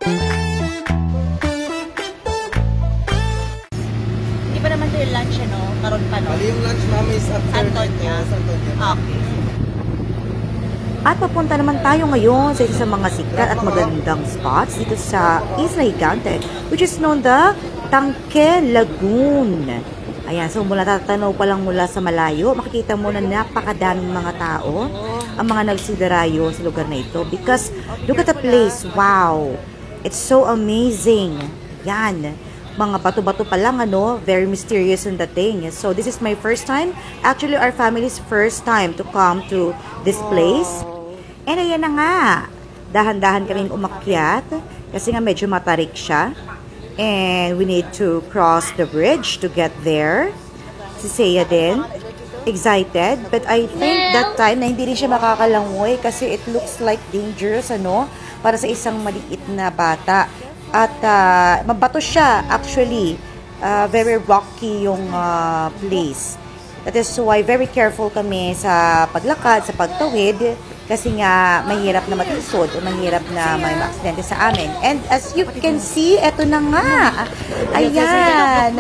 Hindi pa naman yung lunch, no? Karon pa, no? Bali yung lunch, mama, is after Antonia. Okay. At papunta naman tayo ngayon sa isa sa mga sikat at magandang spots dito sa Isla Higante, which is known the Tangke Lagoon. Ayan, so mula tatanaw pa lang mula sa malayo, makikita mo na napakadaming mga tao ang mga nagsidarayo sa lugar na ito. Because look at the place, wow! It's so amazing. Yan. Mga bato-bato pa lang, ano, very mysterious in the thing. So this is my first time, actually our family's first time to come to this place. And ayan na nga, dahan-dahan kaming umakyat kasi nga medyo matarik siya. And we need to cross the bridge to get there. Si Seiya din, excited. But I think that time na hindi rin siya makakalangoy kasi it looks like dangerous, ano, para sa isang maliit na bata. At mabato siya, actually. Very rocky yung place. That is why very careful kami sa paglakad, sa pagtawid. Kasi nga, mahirap na matisod o mahirap na may aksidente sa amin. And as you can see, eto na nga. Ayan,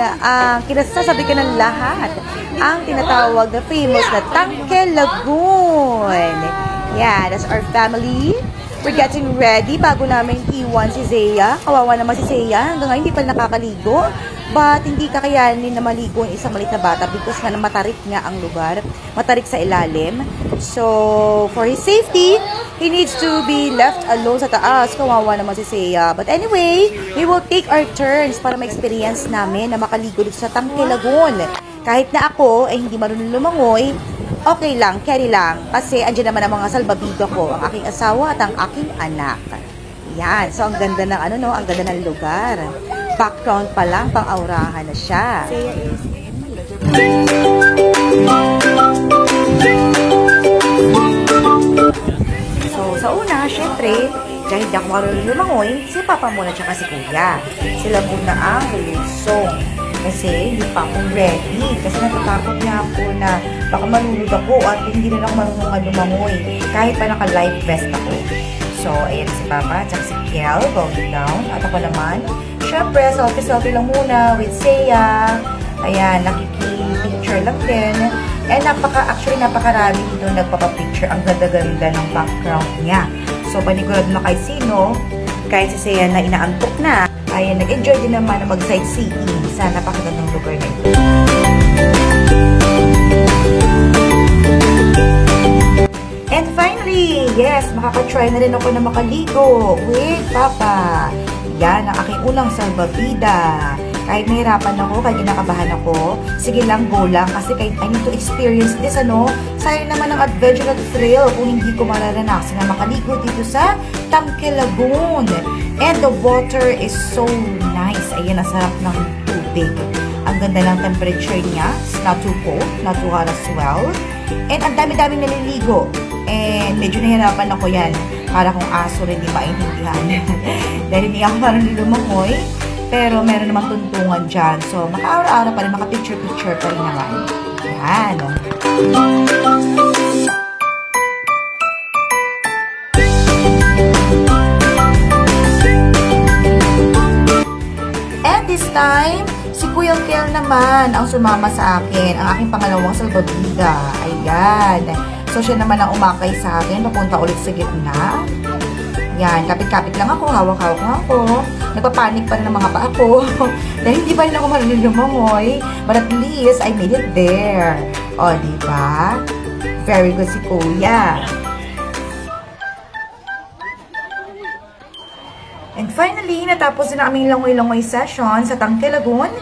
kinasasabi ka ng lahat. Ang tinatawag na famous na Tangke Lagoon. Yeah, that's our family. We're getting ready bago namin iwan si Seiya. Kawawa naman si Seiya. Hanggang ngayon, hindi pa nakakaligo. But hindi kakayanin na maligo ang isang maliit na bata because nga matarik nga ang lugar. Matarik sa ilalim. So, for his safety, he needs to be left alone sa taas. Kawawa naman si Seiya. But anyway, we will take our turns para ma-experience namin na makaligo dito sa Tangke Lagoon. Kahit na ako ay hindi marunong lumangoy, okay lang, carry lang. Kasi andyan naman ang mga salbabido ko, ang aking asawa at ang aking anak. Yan. So, ang ganda ng ano, no? Ang ganda ng lugar. Background pa lang, pang-aurahan na siya. So, sa una, syempre, dahil hindi ako marunong lumangoy, si Papa muna tsaka si Kuya. Sila muna ang lulusong. Kasi hindi pa ako ready. Kasi natatakot niya ako na baka malulod ako at hindi rin ako marunong lumangoy. Kahit pa naka-life vest ako. So, ayan si Papa, tsaka si Kiel, going down. At ako naman, syempre, selfie-selfie lang muna with Seiya. Ayan, nakiki-picture lang din. And actually, napakarami dito nagpapapicture. Ang ganda-ganda ng background niya. So, panigurado na kahit sino, kahit si Seiya na inaantok na, ayan, nag-enjoy din naman na mag-sightseeing sa napakagandang lugar na ito. And finally, yes, makaka-try na rin ako na makaligo with Papa. Yan, ang aking unang salbabida. Kahit nahirapan ako, kahit kinakabahan ako, sige lang, go lang. Kasi kahit I need to experience this, ano, sayang naman ang adventure at thrill kung hindi ko mararanasan na makaligo dito sa Tangke Lagoon. And the water is so nice. Ayan, nasarap ng tubig. Ang ganda ng temperature niya. It's not too cold, not too hot as well. And ang dami-daming naliligo. And medyo nahirapan ako yan. Para kung aso rin di maintindihan. Dahil hindi ako marunong lumangoy. Pero meron namang tuntungan dyan. So, maka-aura-aura pa rin, maka-picture-picture pa rin naman. Yan. And this time, si Kuya Kiel naman ang sumama sa akin. Ang aking pangalawang salbabida. Ayan. So, siya naman ang umakay sa akin. Papunta ulit sa gitna. Yan. Kapit-kapit lang ako. Hawak-hawak lang ako. Nagpapanik pa rin ang mga paa ko. Dahil hindi pa rin ako marunong lumangoy. But at least, I made it there. O, diba? Very good si Kuya. And finally, natapos na aming langoy-langoy session sa Tangke Lagoon.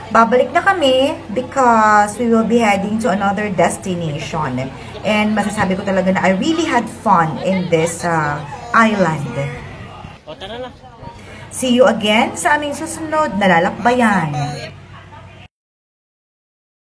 Babalik na kami because we will be heading to another destination. And masasabi ko talaga na I really had fun in this island. See you again sa aming susunod na lalakbayan.